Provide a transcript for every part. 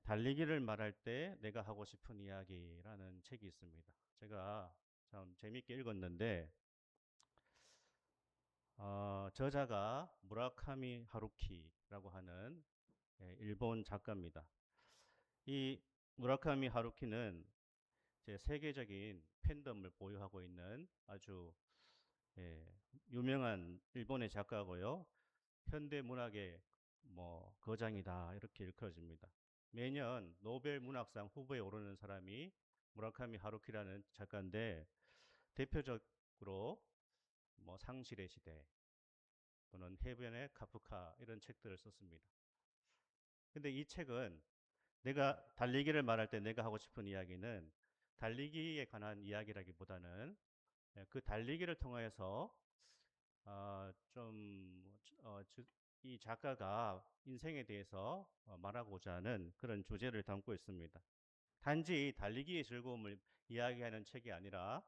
달리기를 말할 때 내가 하고 싶은 이야기라는 책이 있습니다. 제가 참 재밌게 읽었는데 저자가 무라카미 하루키라고 하는 일본 작가입니다. 이 무라카미 하루키는 제 세계적인 팬덤을 보유하고 있는 아주 예, 유명한 일본의 작가고요. 현대 문학의 거장이다 이렇게 일컬어집니다. 매년 노벨 문학상 후보에 오르는 사람이 무라카미 하루키라는 작가인데 대표적으로 상실의 시대 또는 해변의 카프카 이런 책들을 썼습니다. 근데 이 책은 내가 달리기를 말할 때 내가 하고 싶은 이야기는 달리기에 관한 이야기라기보다는 그 달리기를 통해서 이 작가가 인생에 대해서 말하고자 하는 그런 주제를 담고 있습니다. 단지 달리기의 즐거움을 이야기하는 책이 아니라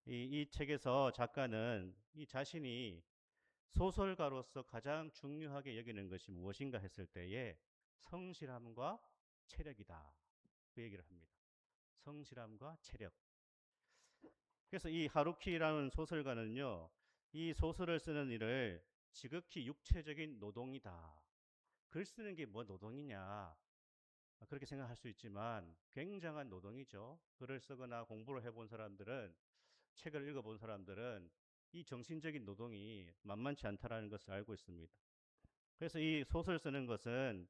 이 책에서 작가는 이 자신이 소설가로서 가장 중요하게 여기는 것이 무엇인가 했을 때에 성실함과 체력이다. 그 얘기를 합니다. 성실함과 체력. 그래서 이 하루키라는 소설가는요, 이 소설을 쓰는 일을 지극히 육체적인 노동이다. 글 쓰는 게 뭐 노동이냐. 그렇게 생각할 수 있지만 굉장한 노동이죠. 글을 쓰거나 공부를 해본 사람들은, 책을 읽어본 사람들은 이 정신적인 노동이 만만치 않다라는 것을 알고 있습니다. 그래서 이 소설 쓰는 것은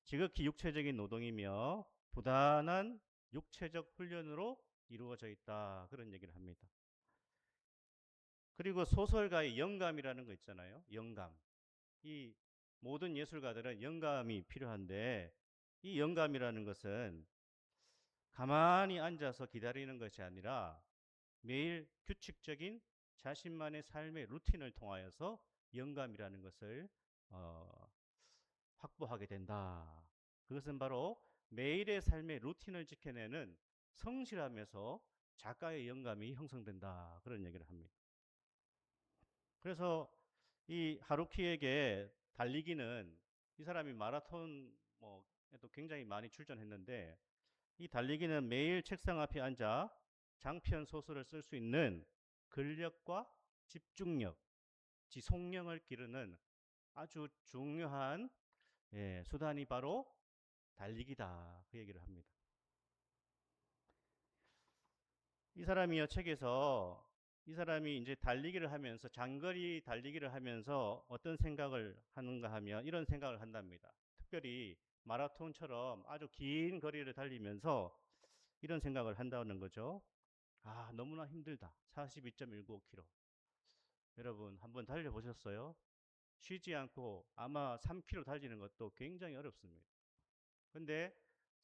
지극히 육체적인 노동이며 부단한 육체적 훈련으로 이루어져 있다. 그런 얘기를 합니다. 그리고 소설가의 영감이라는 거 있잖아요. 영감. 이 모든 예술가들은 영감이 필요한데 이 영감이라는 것은 가만히 앉아서 기다리는 것이 아니라 매일 규칙적인 자신만의 삶의 루틴을 통하여서 영감이라는 것을 어, 확보하게 된다. 그것은 바로 매일의 삶의 루틴을 지켜내는 성실함에서 작가의 영감이 형성된다. 그런 얘기를 합니다. 그래서 이 하루키에게 달리기는 이 사람이 마라톤 에도 굉장히 많이 출전했는데 이 달리기는 매일 책상 앞에 앉아 장편 소설을 쓸 수 있는 근력과 집중력, 지속력을 기르는 아주 중요한 수단이 바로 달리기다. 그 얘기를 합니다. 이 사람이요, 책에서 이 사람이 이제 달리기를 하면서 장거리 달리기를 하면서 어떤 생각을 하는가 하면 이런 생각을 한답니다. 특별히 마라톤처럼 아주 긴 거리를 달리면서 이런 생각을 한다는 거죠. 아, 너무나 힘들다. 42.195km. 여러분 한번 달려보셨어요? 쉬지 않고 아마 3km 달리는 것도 굉장히 어렵습니다. 근데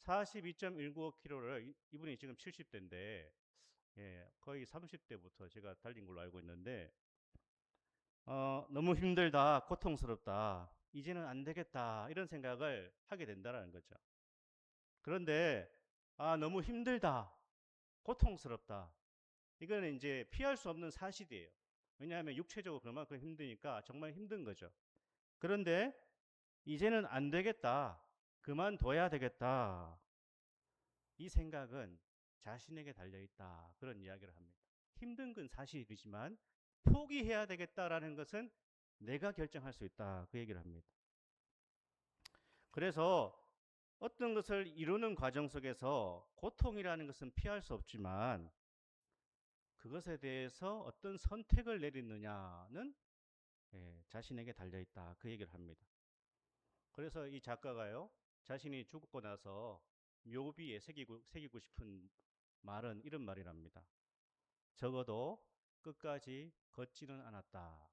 42.195km를 이분이 지금 70대인데 거의 30대부터 제가 달린 걸로 알고 있는데 너무 힘들다, 고통스럽다, 이제는 안 되겠다 이런 생각을 하게 된다는 거죠. 그런데 너무 힘들다, 고통스럽다 이거는 이제 피할 수 없는 사실이에요. 왜냐하면 육체적으로 그만큼 힘드니까 정말 힘든 거죠. 그런데 이제는 안 되겠다, 그만둬야 되겠다 이 생각은 자신에게 달려있다. 그런 이야기를 합니다. 힘든 건 사실이지만 포기해야 되겠다라는 것은 내가 결정할 수 있다. 그 얘기를 합니다. 그래서 어떤 것을 이루는 과정 속에서 고통이라는 것은 피할 수 없지만 그것에 대해서 어떤 선택을 내리느냐는 자신에게 달려있다. 그 얘기를 합니다. 그래서 이 작가가요, 자신이 죽고 나서 묘비에 새기고 싶은 말은 이런 말이랍니다. 적어도 끝까지 걷지는 않았다.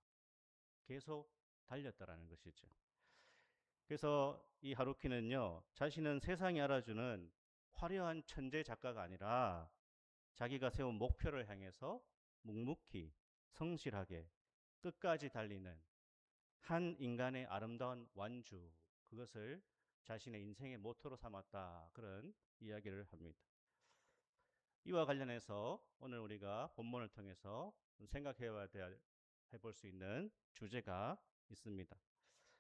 계속 달렸다라는 것이죠. 그래서 이 하루키는요, 자신은 세상이 알아주는 화려한 천재 작가가 아니라 자기가 세운 목표를 향해서 묵묵히 성실하게 끝까지 달리는 한 인간의 아름다운 완주, 그것을 자신의 인생의 모토로 삼았다. 그런 이야기를 합니다. 이와 관련해서 오늘 우리가 본문을 통해서 해볼 수 있는 주제가 있습니다.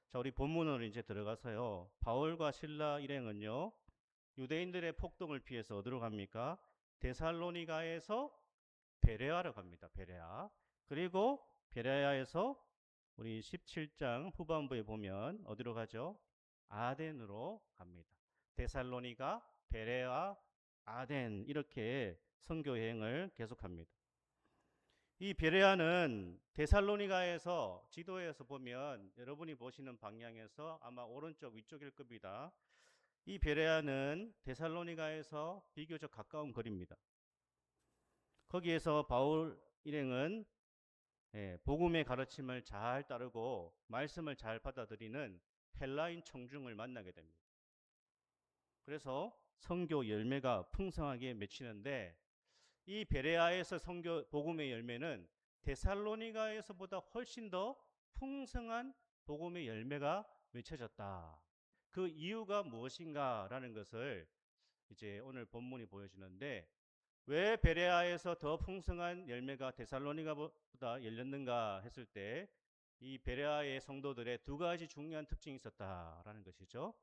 자, 우리 본문으로 이제 들어가서요. 바울과 실라 일행은요, 유대인들의 폭동을 피해서 어디로 갑니까? 데살로니가에서 베레아로 갑니다. 베레아. 그리고 베레아에서 우리 17장 후반부에 보면 어디로 가죠? 아덴으로 갑니다. 데살로니가, 베레아, 아덴 이렇게 선교 여행을 계속합니다. 이 베레아는 데살로니가에서 지도에서 보면 여러분이 보시는 방향에서 아마 오른쪽 위쪽일 겁니다. 이 베레아는 데살로니가에서 비교적 가까운 거리입니다. 거기에서 바울 일행은 복음의 가르침을 잘 따르고 말씀을 잘 받아들이는 헬라인 청중을 만나게 됩니다. 그래서 선교 열매가 풍성하게 맺히는데 이 베레아에서 선교 복음의 열매는 데살로니가에서보다 훨씬 더 풍성한 복음의 열매가 맺혀졌다. 그 이유가 무엇인가라는 것을 이제 오늘 본문이 보여주는데 왜 베레아에서 더 풍성한 열매가 데살로니가보다 열렸는가 했을 때 이 베레아의 성도들의 두 가지 중요한 특징이 있었다라는 것이죠.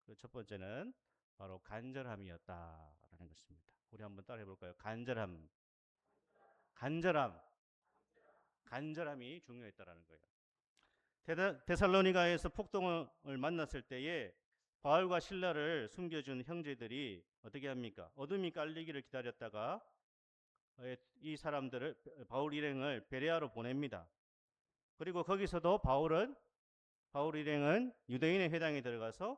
그 첫 번째는 바로 간절함이었다라는 것입니다. 우리 한번 따라해 볼까요? 간절함, 간절함, 간절함이 중요했다라는 거예요. 데살로니가에서 폭동을 만났을 때에 바울과 실라를 숨겨준 형제들이 어떻게 합니까? 어둠이 깔리기를 기다렸다가 이 사람들을 바울 일행을 베레아로 보냅니다. 그리고 거기서도 바울 일행은 유대인의 회당에 들어가서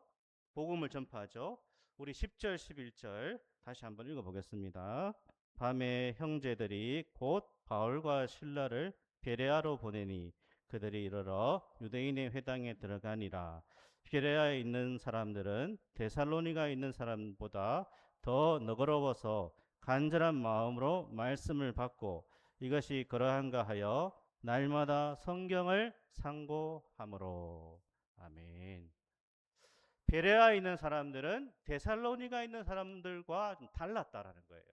복음을 전파하죠. 우리 10절 11절 다시 한번 읽어보겠습니다. 밤에 형제들이 곧 바울과 실라를 베레아로 보내니 그들이 이르러 유대인의 회당에 들어가니라. 베레아에 있는 사람들은 데살로니가에 있는 사람보다 더 너그러워서 간절한 마음으로 말씀을 받고 이것이 그러한가 하여 날마다 성경을 상고함으로. 아멘. 베레아에 있는 사람들은 데살로니가에 있는 사람들과 좀 달랐다라는 거예요.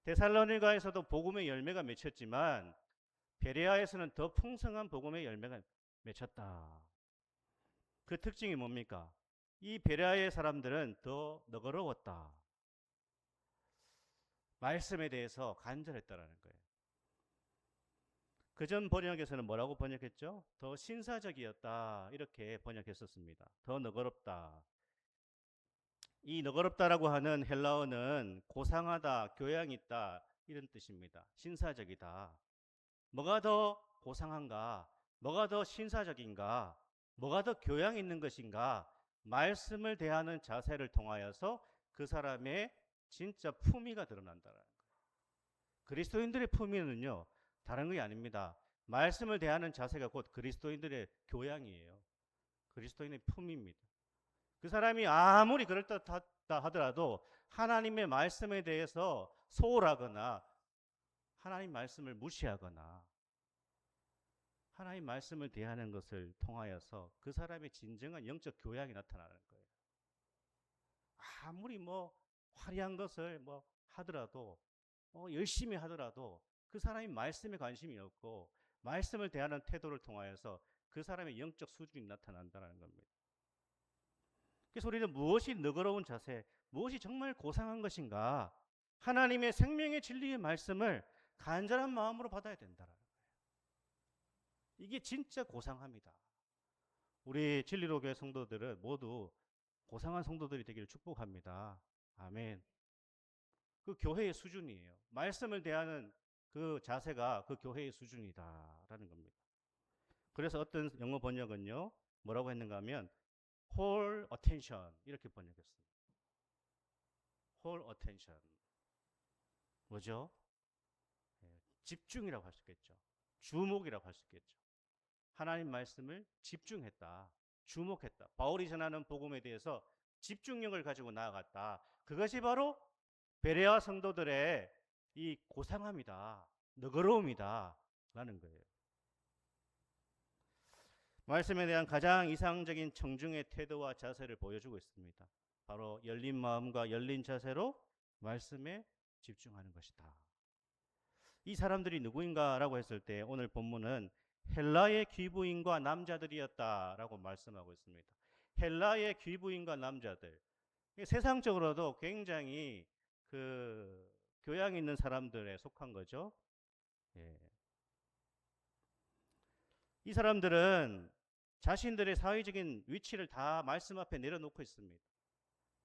데살로니가에서도 복음의 열매가 맺혔지만 베레아에서는 더 풍성한 복음의 열매가 맺혔다. 그 특징이 뭡니까? 이 베레아의 사람들은 더 너그러웠다. 말씀에 대해서 간절했다라는 거예요. 그전 번역에서는 뭐라고 번역했죠? 더 신사적이었다 이렇게 번역했었습니다. 더 너그럽다. 이 너그럽다라고 하는 헬라어는 고상하다, 교양 있다 이런 뜻입니다. 신사적이다. 뭐가 더 고상한가? 뭐가 더 신사적인가? 뭐가 더 교양 있는 것인가? 말씀을 대하는 자세를 통하여서 그 사람의 진짜 품위가 드러난다는 거예요. 그리스도인들의 품위는요, 다른 것이 아닙니다. 말씀을 대하는 자세가 곧 그리스도인들의 교양이에요. 그리스도인의 품위입니다. 그 사람이 아무리 그럴듯하다 하더라도 하나님의 말씀에 대해서 소홀하거나 하나님 말씀을 무시하거나 하나님 말씀을 대하는 것을 통하여서 그 사람의 진정한 영적 교양이 나타나는 거예요. 아무리 화려한 것을 하더라도 열심히 하더라도 그 사람이 말씀에 관심이 없고 말씀을 대하는 태도를 통하여서 그 사람의 영적 수준이 나타난다는 겁니다. 그래서 우리는 무엇이 너그러운 자세, 무엇이 정말 고상한 것인가? 하나님의 생명의 진리의 말씀을 간절한 마음으로 받아야 된다는 거예요. 이게 진짜 고상합니다. 우리 진리로 교회 성도들은 모두 고상한 성도들이 되기를 축복합니다. 아멘. 그 교회의 수준이에요. 말씀을 대하는 그 자세가 그 교회의 수준이다라는 겁니다. 그래서 어떤 영어 번역은요, 뭐라고 했는가 하면 whole attention 이렇게 번역했습니다. whole attention. 뭐죠? 집중이라고 할 수 있겠죠. 주목이라고 할 수 있겠죠. 하나님 말씀을 집중했다. 주목했다. 바울이 전하는 복음에 대해서 집중력을 가지고 나아갔다. 그것이 바로 베레아 성도들의 이 고상함이다. 너그러움이다. 라는 거예요. 말씀에 대한 가장 이상적인 청중의 태도와 자세를 보여주고 있습니다. 바로 열린 마음과 열린 자세로 말씀에 집중하는 것이다. 이 사람들이 누구인가라고 했을 때 오늘 본문은 헬라의 귀부인과 남자들이었다라고 말씀하고 있습니다. 헬라의 귀부인과 남자들. 세상적으로도 굉장히 그 교양 있는 사람들에 속한 거죠. 예. 이 사람들은 자신들의 사회적인 위치를 다 말씀 앞에 내려놓고 있습니다.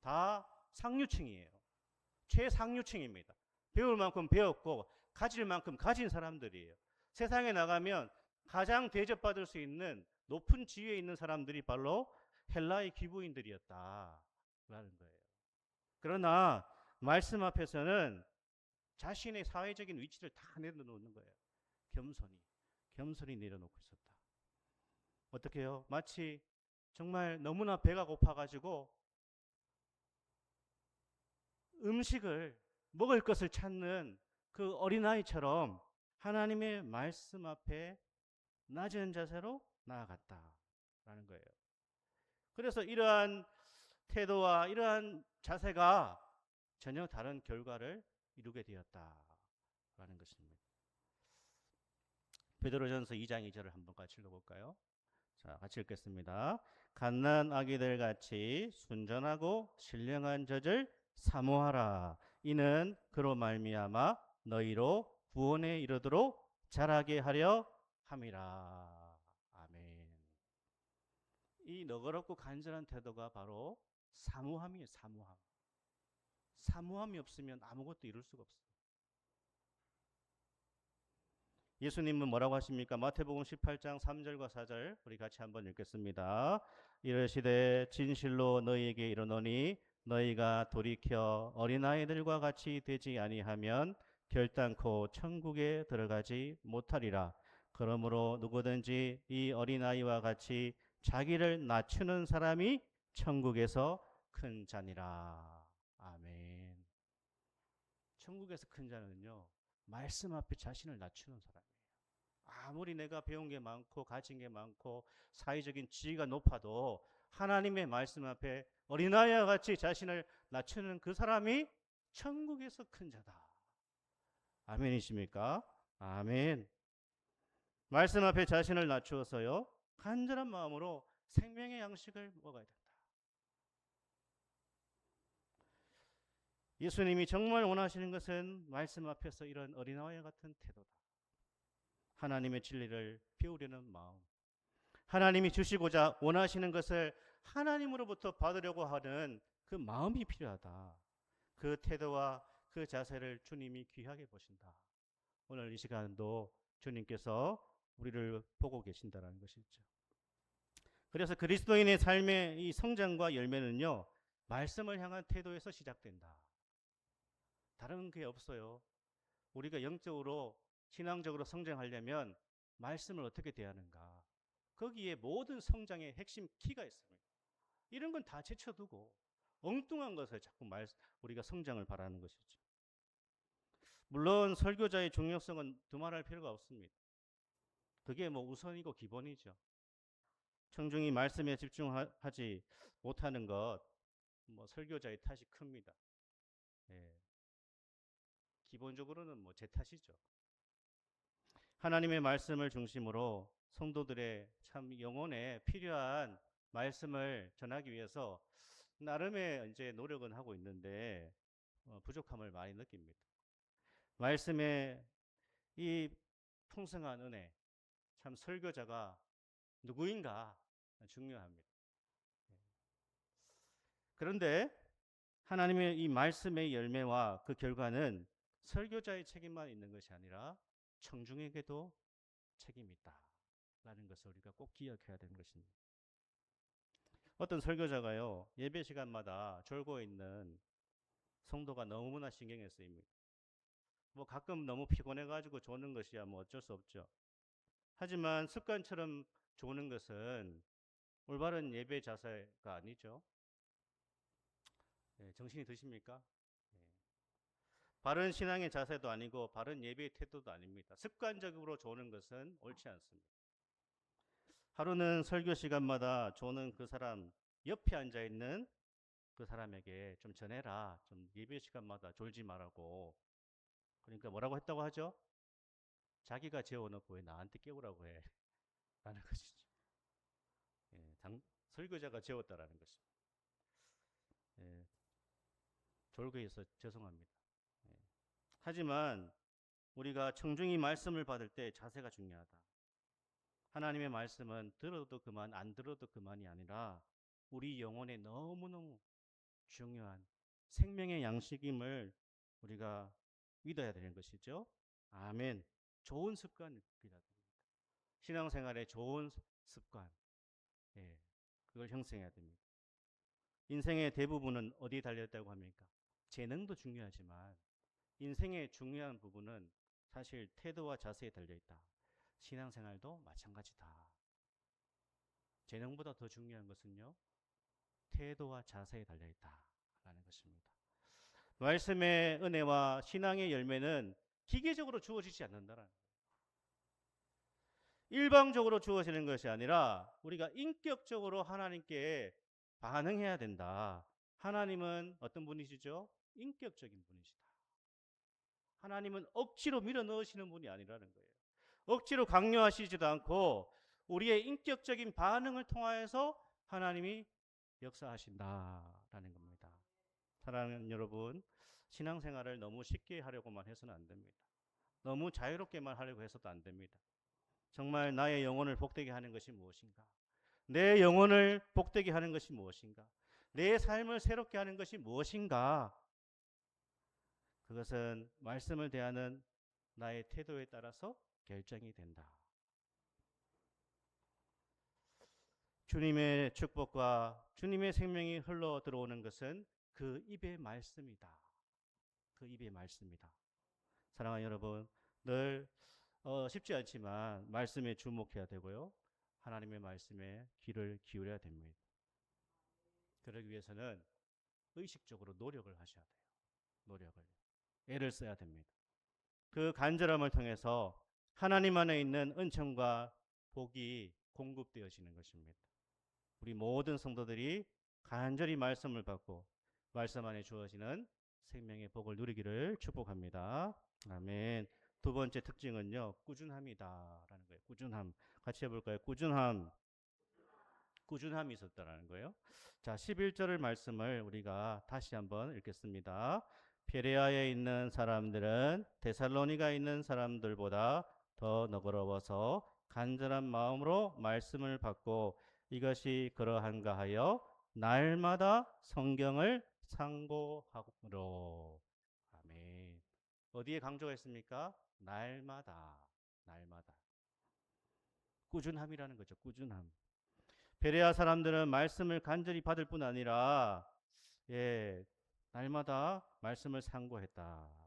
다 상류층이에요. 최상류층입니다. 배울 만큼 배웠고 가질 만큼 가진 사람들이에요. 세상에 나가면 가장 대접받을 수 있는 높은 지위에 있는 사람들이 바로 헬라의 기부인들이었다라는 거예요. 그러나 말씀 앞에서는 자신의 사회적인 위치를 다 내려놓는 거예요. 겸손히 내려놓고 있었다. 어떻게 해요? 마치 정말 너무나 배가 고파가지고 음식을 먹을 것을 찾는 그 어린아이처럼 하나님의 말씀 앞에 낮은 자세로 나아갔다라는 거예요. 그래서 이러한 태도와 이러한 자세가 전혀 다른 결과를 이루게 되었다라는 것입니다. 베드로전서 2장 2절을 한번 같이 읽어볼까요? 자, 같이 읽겠습니다. 갓난 아기들 같이 순전하고 신령한 젖을 사모하라. 이는 그로 말미암아 너희로 구원에 이르도록 자라게 하려 함이라. 아멘. 이 너그럽고 간절한 태도가 바로 사모함이에요. 사모함. 사모함이 없으면 아무것도 이룰 수가 없어요. 예수님은 뭐라고 하십니까? 마태복음 18장 3절과 4절 우리 같이 한번 읽겠습니다. 이르시되 진실로 너희에게 이르노니 너희가 돌이켜 어린아이들과 같이 되지 아니하면 결단코 천국에 들어가지 못하리라. 그러므로 누구든지 이 어린아이와 같이 자기를 낮추는 사람이 천국에서 큰 자니라. 아멘. 천국에서 큰 자는요, 말씀 앞에 자신을 낮추는 사람이에요. 아무리 내가 배운 게 많고 가진 게 많고 사회적인 지위가 높아도 하나님의 말씀 앞에 어린아이와 같이 자신을 낮추는 그 사람이 천국에서 큰 자다. 아멘이십니까? 아멘. 말씀 앞에 자신을 낮추어서요, 간절한 마음으로 생명의 양식을 먹어야 된다. 예수님이 정말 원하시는 것은 말씀 앞에서 이런 어린아이와 같은 태도다. 하나님의 진리를 배우려는 마음, 하나님이 주시고자 원하시는 것을 하나님으로부터 받으려고 하는 그 마음이 필요하다. 그 태도와 그 자세를 주님이 귀하게 보신다. 오늘 이 시간도 주님께서 우리를 보고 계신다는 것이죠. 그래서 그리스도인의 삶의 이 성장과 열매는요, 말씀을 향한 태도에서 시작된다. 다른 게 없어요. 우리가 영적으로 신앙적으로 성장하려면 말씀을 어떻게 대하는가, 거기에 모든 성장의 핵심 키가 있습니다. 이런 건 다 제쳐두고 엉뚱한 것을 자꾸 우리가 성장을 바라는 것이죠. 물론 설교자의 중요성은 두말할 필요가 없습니다. 그게 뭐 우선이고 기본이죠. 청중이 말씀에 집중하지 못하는 것, 뭐 설교자의 탓이 큽니다. 예. 기본적으로는 뭐 제 탓이죠. 하나님의 말씀을 중심으로 성도들의 참 영혼에 필요한 말씀을 전하기 위해서 나름의 이제 노력은 하고 있는데 부족함을 많이 느낍니다. 말씀의 이 풍성한 은혜, 참 설교자가 누구인가 중요합니다. 그런데 하나님의 이 말씀의 열매와 그 결과는 설교자의 책임만 있는 것이 아니라 청중에게도 책임이 있다라는 것을 우리가 꼭 기억해야 되는 것입니다. 어떤 설교자가요, 예배 시간마다 졸고 있는 성도가 너무나 신경에 쓰입니다. 뭐 가끔 너무 피곤해가지고 조는 것이야 뭐 어쩔 수 없죠. 하지만 습관처럼 조는 것은 올바른 예배 자세가 아니죠. 네, 정신이 드십니까? 네. 바른 신앙의 자세도 아니고 바른 예배의 태도도 아닙니다. 습관적으로 조는 것은 옳지 않습니다. 하루는 설교 시간마다 조는 그 사람, 옆에 앉아 있는 그 사람에게 좀 전해라. 좀 예배 시간마다 졸지 말라고. 그러니까 뭐라고 했다고 하죠? 자기가 재워놓고 왜 나한테 깨우라고 해? 라는 것이죠. 예, 설교자가 재웠다라는 것입니다. 예, 졸고 있어 죄송합니다. 예. 하지만 우리가 청중이 말씀을 받을 때 자세가 중요하다. 하나님의 말씀은 들어도 그만 안 들어도 그만이 아니라 우리 영혼에 너무너무 중요한 생명의 양식임을 우리가 믿어야 되는 것이죠. 아멘. 좋은 습관을 빌어야 됩니다. 신앙생활의 좋은 습관. 예. 그걸 형성해야 됩니다. 인생의 대부분은 어디에 달려있다고 합니까? 재능도 중요하지만 인생의 중요한 부분은 사실 태도와 자세에 달려있다. 신앙생활도 마찬가지다. 재능보다 더 중요한 것은요. 태도와 자세에 달려있다라는 것입니다. 말씀의 은혜와 신앙의 열매는 기계적으로 주어지지 않는다라는 거예요. 일방적으로 주어지는 것이 아니라 우리가 인격적으로 하나님께 반응해야 된다. 하나님은 어떤 분이시죠? 인격적인 분이시다. 하나님은 억지로 밀어 넣으시는 분이 아니라는 거예요. 억지로 강요하시지도 않고 우리의 인격적인 반응을 통하여서 하나님이 역사하신다라는 겁니다. 사랑하는 여러분, 신앙생활을 너무 쉽게 하려고만 해서는 안 됩니다. 너무 자유롭게만 하려고 해서도 안 됩니다. 정말 나의 영혼을 복되게 하는 것이 무엇인가? 내 영혼을 복되게 하는 것이 무엇인가? 내 삶을 새롭게 하는 것이 무엇인가? 그것은 말씀을 대하는 나의 태도에 따라서 결정이 된다. 주님의 축복과 주님의 생명이 흘러 들어오는 것은 그 입의 말씀이다. 그 입의 말씀이다. 사랑하는 여러분, 늘 쉽지 않지만 말씀에 주목해야 되고요. 하나님의 말씀에 귀를 기울여야 됩니다. 그러기 위해서는 의식적으로 노력을 하셔야 돼요. 노력을. 애를 써야 됩니다. 그 간절함을 통해서 하나님 안에 있는 은총과 복이 공급되어지는 것입니다. 우리 모든 성도들이 간절히 말씀을 받고 말씀 안에 주어지는 생명의 복을 누리기를 축복합니다. 아멘. 두 번째 특징은요, 꾸준함이다라는 거예요. 꾸준함. 같이 해볼까요? 꾸준함. 꾸준함이 있었다라는 거예요. 자, 11절의 말씀을 우리가 다시 한번 읽겠습니다. 베레아에 있는 사람들은 데살로니가에 있는 사람들보다 더 너그러워서 간절한 마음으로 말씀을 받고 이것이 그러한가 하여 날마다 성경을 상고하므로. 아멘. 어디에 강조가 있습니까? 날마다. 날마다. 꾸준함이라는 거죠. 꾸준함. 베레아 사람들은 말씀을 간절히 받을 뿐 아니라 예, 날마다 말씀을 상고했다.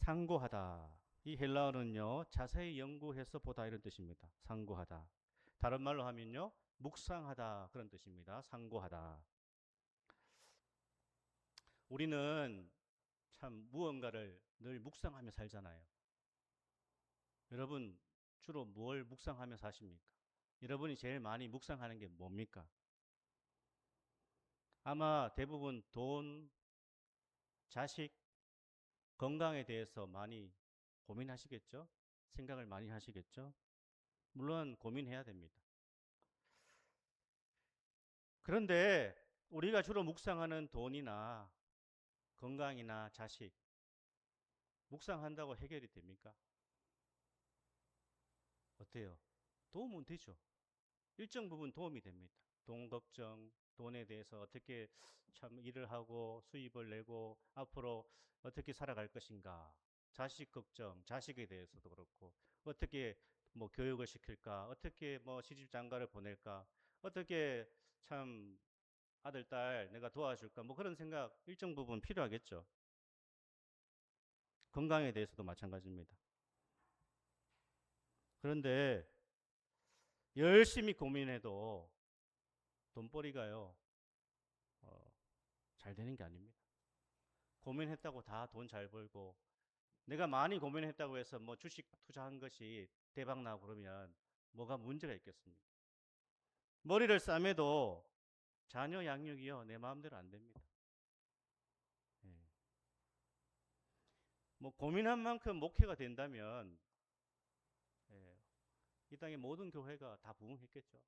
상고하다. 이 헬라어는요, 자세히 연구해서 보다 이런 뜻입니다. 상고하다. 다른 말로 하면요, 묵상하다 그런 뜻입니다. 상고하다. 우리는 참 무언가를 늘 묵상하며 살잖아요. 여러분 주로 뭘 묵상하며 사십니까? 여러분이 제일 많이 묵상하는 게 뭡니까? 아마 대부분 돈, 자식, 건강에 대해서 많이 고민하시겠죠? 생각을 많이 하시겠죠? 물론 고민해야 됩니다. 그런데 우리가 주로 묵상하는 돈이나 건강이나 자식, 묵상한다고 해결이 됩니까? 어때요? 도움은 되죠. 일정 부분 도움이 됩니다. 돈 걱정, 돈에 대해서 어떻게 참 일을 하고 수입을 내고 앞으로 어떻게 살아갈 것인가. 자식 걱정, 자식에 대해서도 그렇고 어떻게 뭐 교육을 시킬까, 어떻게 뭐 시집 장가를 보낼까, 어떻게 참 아들, 딸 내가 도와줄까, 뭐 그런 생각 일정 부분 필요하겠죠. 건강에 대해서도 마찬가지입니다. 그런데 열심히 고민해도 돈벌이가요, 어, 잘 되는 게 아닙니다. 고민했다고 다 돈 잘 벌고 내가 많이 고민했다고 해서 뭐 주식 투자한 것이 대박 나고 그러면 뭐가 문제가 있겠습니까? 머리를 싸매도 자녀 양육이요 내 마음대로 안 됩니다. 예. 뭐 고민한 만큼 목회가 된다면 예, 이 땅의 모든 교회가 다 부흥했겠죠.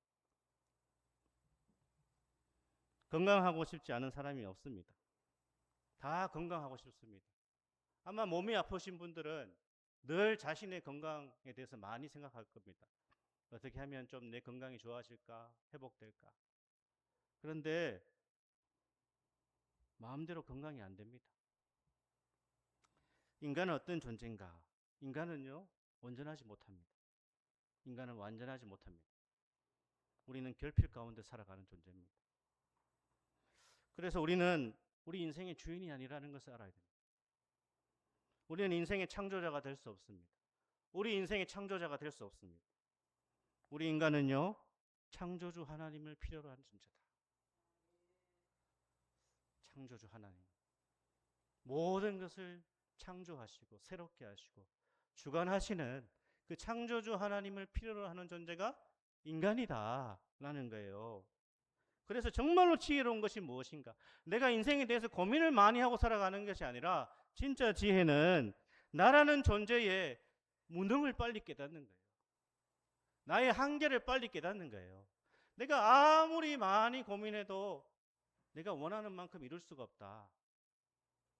건강하고 싶지 않은 사람이 없습니다. 다 건강하고 싶습니다. 아마 몸이 아프신 분들은 늘 자신의 건강에 대해서 많이 생각할 겁니다. 어떻게 하면 좀 내 건강이 좋아질까, 회복될까. 그런데 마음대로 건강이 안 됩니다. 인간은 어떤 존재인가? 인간은요, 온전하지 못합니다. 인간은 완전하지 못합니다. 우리는 결핍 가운데 살아가는 존재입니다. 그래서 우리는 우리 인생의 주인이 아니라는 것을 알아야 됩니다. 우리는 인생의 창조자가 될 수 없습니다. 우리 인생의 창조자가 될 수 없습니다. 우리 인간은요, 창조주 하나님을 필요로 하는 존재다. 창조주 하나님. 모든 것을 창조하시고 새롭게 하시고 주관하시는 그 창조주 하나님을 필요로 하는 존재가 인간이다라는 거예요. 그래서 정말로 지혜로운 것이 무엇인가? 내가 인생에 대해서 고민을 많이 하고 살아가는 것이 아니라 진짜 지혜는 나라는 존재의 무능을 빨리 깨닫는 거예요. 나의 한계를 빨리 깨닫는 거예요. 내가 아무리 많이 고민해도 내가 원하는 만큼 이룰 수가 없다.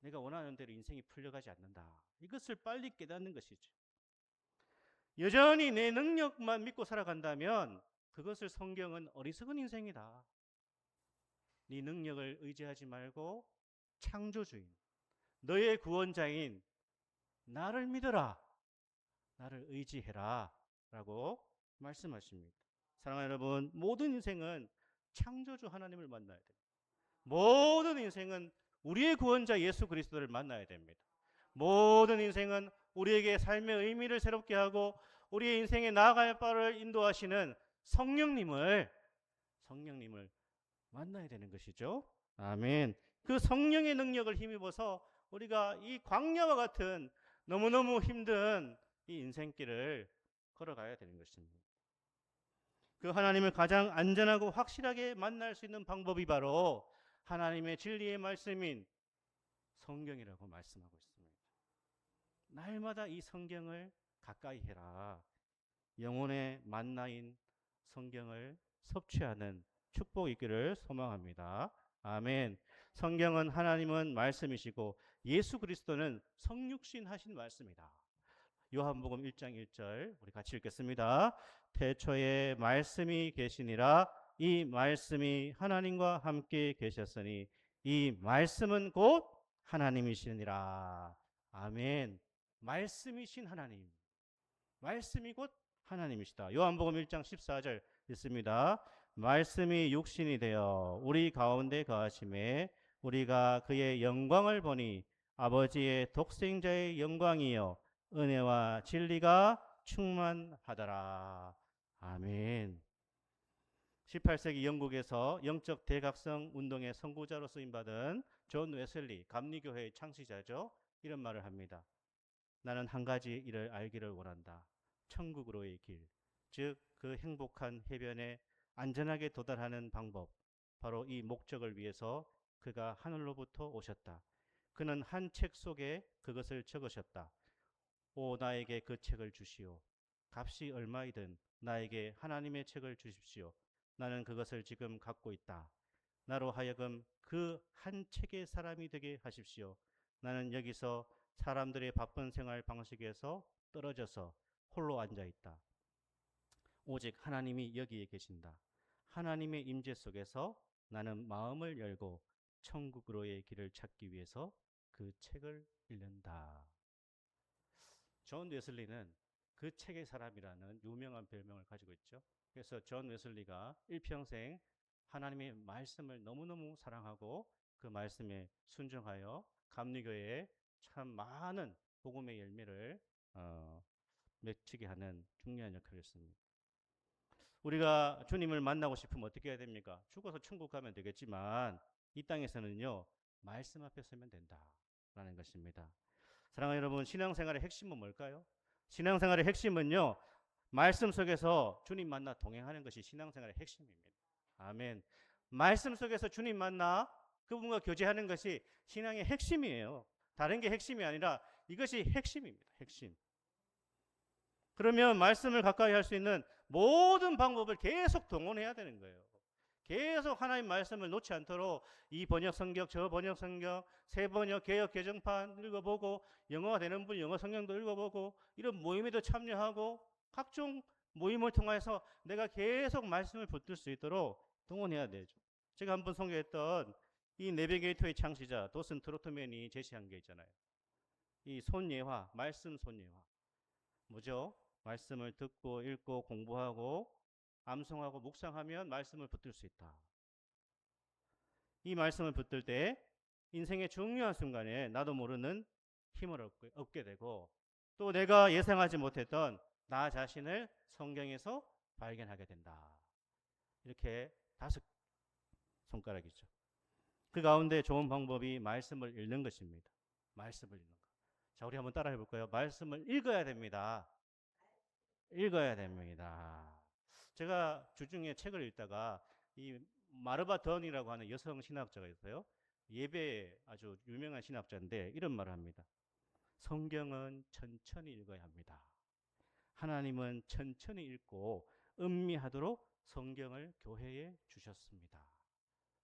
내가 원하는 대로 인생이 풀려가지 않는다. 이것을 빨리 깨닫는 것이죠. 여전히 내 능력만 믿고 살아간다면 그것을 성경은 어리석은 인생이다. 네 능력을 의지하지 말고 창조주인, 너의 구원자인 나를 믿어라. 나를 의지해라. 라고 말씀하십니다. 사랑하는 여러분, 모든 인생은 창조주 하나님을 만나야 됩니다. 모든 인생은 우리의 구원자 예수 그리스도를 만나야 됩니다. 모든 인생은 우리에게 삶의 의미를 새롭게 하고 우리의 인생에 나아갈 바를 인도하시는 성령님을 만나야 되는 것이죠. 아멘. 그 성령의 능력을 힘입어서 우리가 이 광야와 같은 너무너무 힘든 이 인생길을 걸어가야 되는 것입니다. 그 하나님을 가장 안전하고 확실하게 만날 수 있는 방법이 바로 하나님의 진리의 말씀인 성경이라고 말씀하고 있습니다. 날마다 이 성경을 가까이 해라. 영혼의 만나인 성경을 섭취하는 축복이 있기를 소망합니다. 아멘. 성경은 하나님은 말씀이시고 예수 그리스도는 성육신 하신 말씀이다. 요한복음 1장 1절 우리 같이 읽겠습니다. 태초에 말씀이 계시니라. 이 말씀이 하나님과 함께 계셨으니 이 말씀은 곧 하나님이시니라. 아멘. 말씀이신 하나님. 말씀이 곧 하나님이시다. 요한복음 1장 14절 있습니다. 말씀이 육신이 되어 우리 가운데 거하심에 우리가 그의 영광을 보니 아버지의 독생자의 영광이요 은혜와 진리가 충만하더라. 아멘. 18세기 영국에서 영적 대각성 운동의 선구자로 쓰임받은 존 웨슬리 감리교회의 창시자죠. 이런 말을 합니다. 나는 한 가지 일을 알기를 원한다. 천국으로의 길, 즉 그 행복한 해변에 안전하게 도달하는 방법, 바로 이 목적을 위해서 그가 하늘로부터 오셨다. 그는 한 책 속에 그것을 적으셨다. 오 나에게 그 책을 주시오. 값이 얼마이든 나에게 하나님의 책을 주십시오. 나는 그것을 지금 갖고 있다. 나로 하여금 그 한 책의 사람이 되게 하십시오. 나는 여기서 사람들의 바쁜 생활 방식에서 떨어져서 홀로 앉아 있다. 오직 하나님이 여기에 계신다. 하나님의 임재 속에서 나는 마음을 열고 천국으로의 길을 찾기 위해서 그 책을 읽는다. 존 웨슬리는 그 책의 사람이라는 유명한 별명을 가지고 있죠. 그래서 존 웨슬리가 일평생 하나님의 말씀을 너무너무 사랑하고 그 말씀에 순종하여 감리교회에 참 많은 복음의 열매를 맺히게 하는 중요한 역할을 했습니다. 우리가 주님을 만나고 싶으면 어떻게 해야 됩니까? 죽어서 천국 가면 되겠지만 이 땅에서는요 말씀 앞에 서면 된다라는 것입니다. 사랑하는 여러분, 신앙생활의 핵심은 뭘까요? 신앙생활의 핵심은요 말씀 속에서 주님 만나 동행하는 것이 신앙생활의 핵심입니다. 아멘. 말씀 속에서 주님 만나 그분과 교제하는 것이 신앙의 핵심이에요. 다른 게 핵심이 아니라 이것이 핵심입니다. 핵심. 그러면 말씀을 가까이 할 수 있는 모든 방법을 계속 동원해야 되는 거예요. 계속 하나님 말씀을 놓지 않도록 이 번역 성경, 저 번역 성경, 새 번역, 개역, 개정판 읽어보고 영어가 되는 분 영어 성경도 읽어보고 이런 모임에도 참여하고 각종 모임을 통해서 내가 계속 말씀을 붙들 수 있도록 동원해야 되죠. 제가 한번 소개했던 이 내비게이터의 창시자 도슨 트로트맨이 제시한 게 있잖아요. 이 손예화, 말씀 손예화. 뭐죠? 말씀을 듣고 읽고 공부하고 암송하고 묵상하면 말씀을 붙들 수 있다. 이 말씀을 붙들 때 인생의 중요한 순간에 나도 모르는 힘을 얻게 되고 또 내가 예상하지 못했던 나 자신을 성경에서 발견하게 된다. 이렇게 5손가락이죠. 그 가운데 좋은 방법이 말씀을 읽는 것입니다. 말씀을 읽는 것. 자, 우리 한번 따라해 볼까요? 말씀을 읽어야 됩니다. 읽어야 됩니다. 제가 주중에 책을 읽다가 이 마르바 던이라고 하는 여성 신학자가 있어요. 예배 아주 유명한 신학자인데 이런 말을 합니다. 성경은 천천히 읽어야 합니다. 하나님은 천천히 읽고 음미하도록 성경을 교회에 주셨습니다.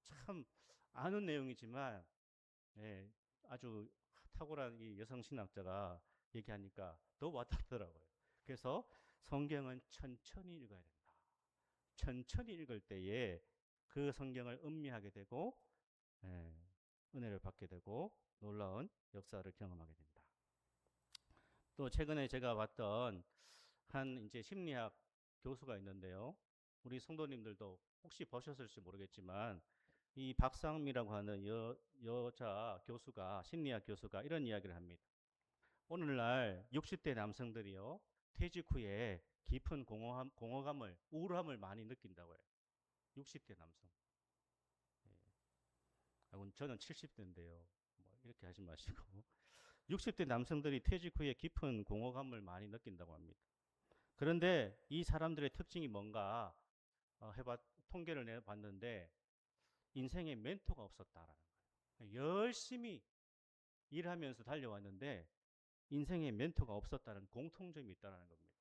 참 아는 내용이지만 예, 아주 탁월한 이 여성 신학자가 얘기하니까 더 와닿더라고요. 그래서 성경은 천천히 읽어야 된다. 천천히 읽을 때에 그 성경을 음미하게 되고 예, 은혜를 받게 되고 놀라운 역사를 경험하게 된다. 또 최근에 제가 봤던 한 이제 심리학 교수가 있는데요. 우리 성도님들도 혹시 보셨을지 모르겠지만 이 박상미라고 하는 여자 교수가 심리학 교수가 이런 이야기를 합니다. 오늘날 60대 남성들이요. 퇴직 후에 깊은 공허감을 우울함을 많이 느낀다고 해요. 60대 남성. 예. 저는 70대인데요. 뭐 이렇게 하지 마시고 60대 남성들이 퇴직 후에 깊은 공허감을 많이 느낀다고 합니다. 그런데 이 사람들의 특징이 뭔가 통계를 내봤는데 인생에 멘토가 없었다라는 거예요. 열심히 일하면서 달려왔는데 인생에 멘토가 없었다는 공통점이 있다는 겁니다.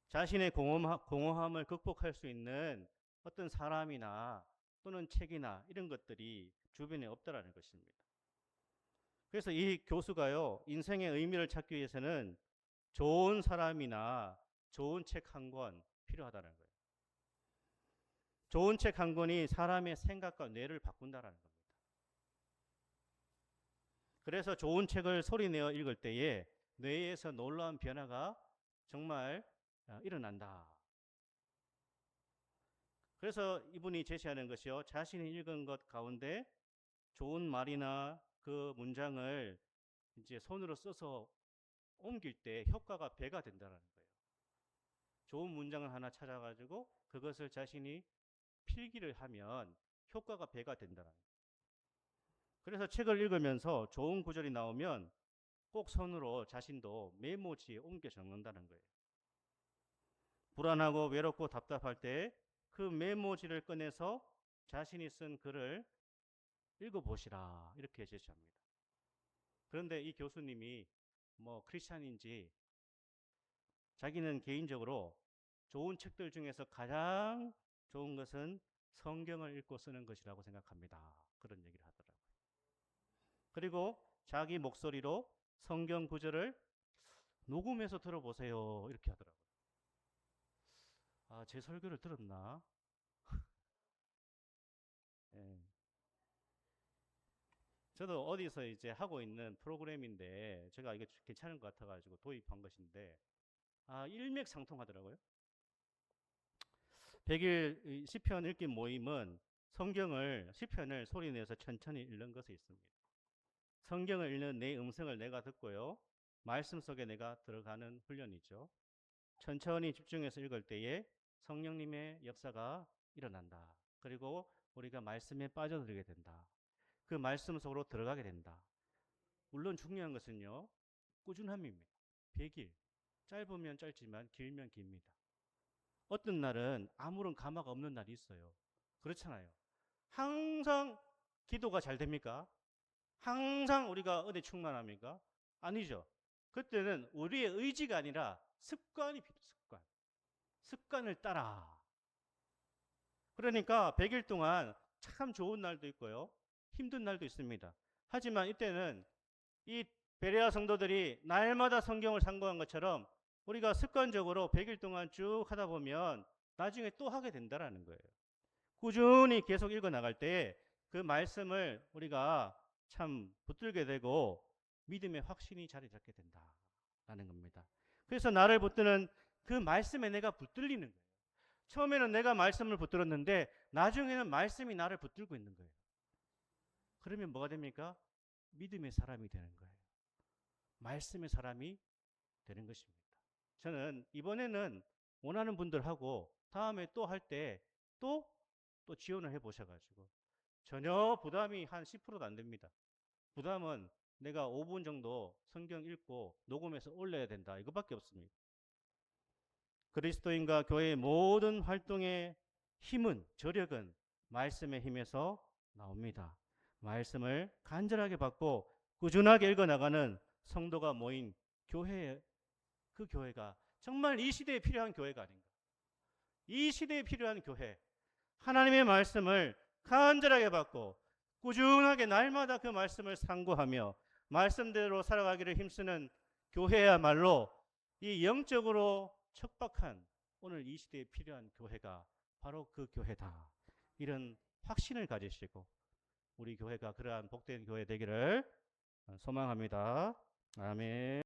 자신의 공허함을 극복할 수 있는 어떤 사람이나 또는 책이나 이런 것들이 주변에 없다라는 것입니다. 그래서 이 교수가요, 인생의 의미를 찾기 위해서는 좋은 사람이나 좋은 책 한 권 필요하다는 거예요. 좋은 책 한 권이 사람의 생각과 뇌를 바꾼다는 겁니다. 그래서 좋은 책을 소리내어 읽을 때에 뇌에서 놀라운 변화가 정말 일어난다. 그래서 이분이 제시하는 것이요. 자신이 읽은 것 가운데 좋은 말이나 그 문장을 이제 손으로 써서 옮길 때 효과가 배가 된다는 거예요. 좋은 문장을 하나 찾아가지고 그것을 자신이 필기를 하면 효과가 배가 된다는 거예요. 그래서 책을 읽으면서 좋은 구절이 나오면 꼭 손으로 자신도 메모지에 옮겨 적는다는 거예요. 불안하고 외롭고 답답할 때 그 메모지를 꺼내서 자신이 쓴 글을 읽어보시라 이렇게 제시합니다. 그런데 이 교수님이 뭐 크리스찬인지 자기는 개인적으로 좋은 책들 중에서 가장 좋은 것은 성경을 읽고 쓰는 것이라고 생각합니다. 그런 얘기를 하더라고요. 그리고 자기 목소리로 성경 구절을 녹음해서 들어보세요. 이렇게 하더라고요. 아, 제 설교를 들었나? 예. 저도 어디서 이제 하고 있는 프로그램인데 제가 이게 괜찮은 것 같아가지고 도입한 것인데 일맥상통하더라고요. 100일 시편 읽기 모임은 시편을 소리내서 천천히 읽는 것에 있습니다. 성경을 읽는 내 음성을 내가 듣고요. 말씀 속에 내가 들어가는 훈련이죠. 천천히 집중해서 읽을 때에 성령님의 역사가 일어난다. 그리고 우리가 말씀에 빠져들게 된다. 그 말씀 속으로 들어가게 된다. 물론 중요한 것은요. 꾸준함입니다. 100일. 짧으면 짧지만 길면 깁니다. 어떤 날은 아무런 감화가 없는 날이 있어요. 그렇잖아요. 항상 기도가 잘 됩니까? 항상 우리가 은혜 충만합니까? 아니죠. 그때는 우리의 의지가 아니라 습관이 필요해요. 습관을 따라. 그러니까 100일 동안 참 좋은 날도 있고요. 힘든 날도 있습니다. 하지만 이때는 이 베레아 성도들이 날마다 성경을 상고한 것처럼 우리가 습관적으로 100일 동안 쭉 하다 보면 나중에 또 하게 된다라는 거예요. 꾸준히 계속 읽어 나갈 때 그 말씀을 우리가 참 붙들게 되고 믿음의 확신이 자리 잡게 된다라는 겁니다. 그래서 나를 붙드는 그 말씀에 내가 붙들리는 거예요. 처음에는 내가 말씀을 붙들었는데 나중에는 말씀이 나를 붙들고 있는 거예요. 그러면 뭐가 됩니까? 믿음의 사람이 되는 거예요. 말씀의 사람이 되는 것입니다. 저는 이번에는 원하는 분들하고 다음에 또 할 때 또 지원을 해 보셔가지고 전혀 부담이 한 10%도 안 됩니다. 부담은 내가 5분 정도 성경 읽고 녹음해서 올려야 된다. 이거밖에 없습니다. 그리스도인과 교회의 모든 활동의 힘은, 저력은 말씀의 힘에서 나옵니다. 말씀을 간절하게 받고 꾸준하게 읽어나가는 성도가 모인 교회, 그 교회가 정말 이 시대에 필요한 교회가 아닌가. 이 시대에 필요한 교회, 하나님의 말씀을 간절하게 받고 꾸준하게 날마다 그 말씀을 상고하며 말씀대로 살아가기를 힘쓰는 교회야말로 이 영적으로 척박한 오늘 이 시대에 필요한 교회가 바로 그 교회다. 이런 확신을 가지시고 우리 교회가 그러한 복된 교회 되기를 소망합니다. 아멘.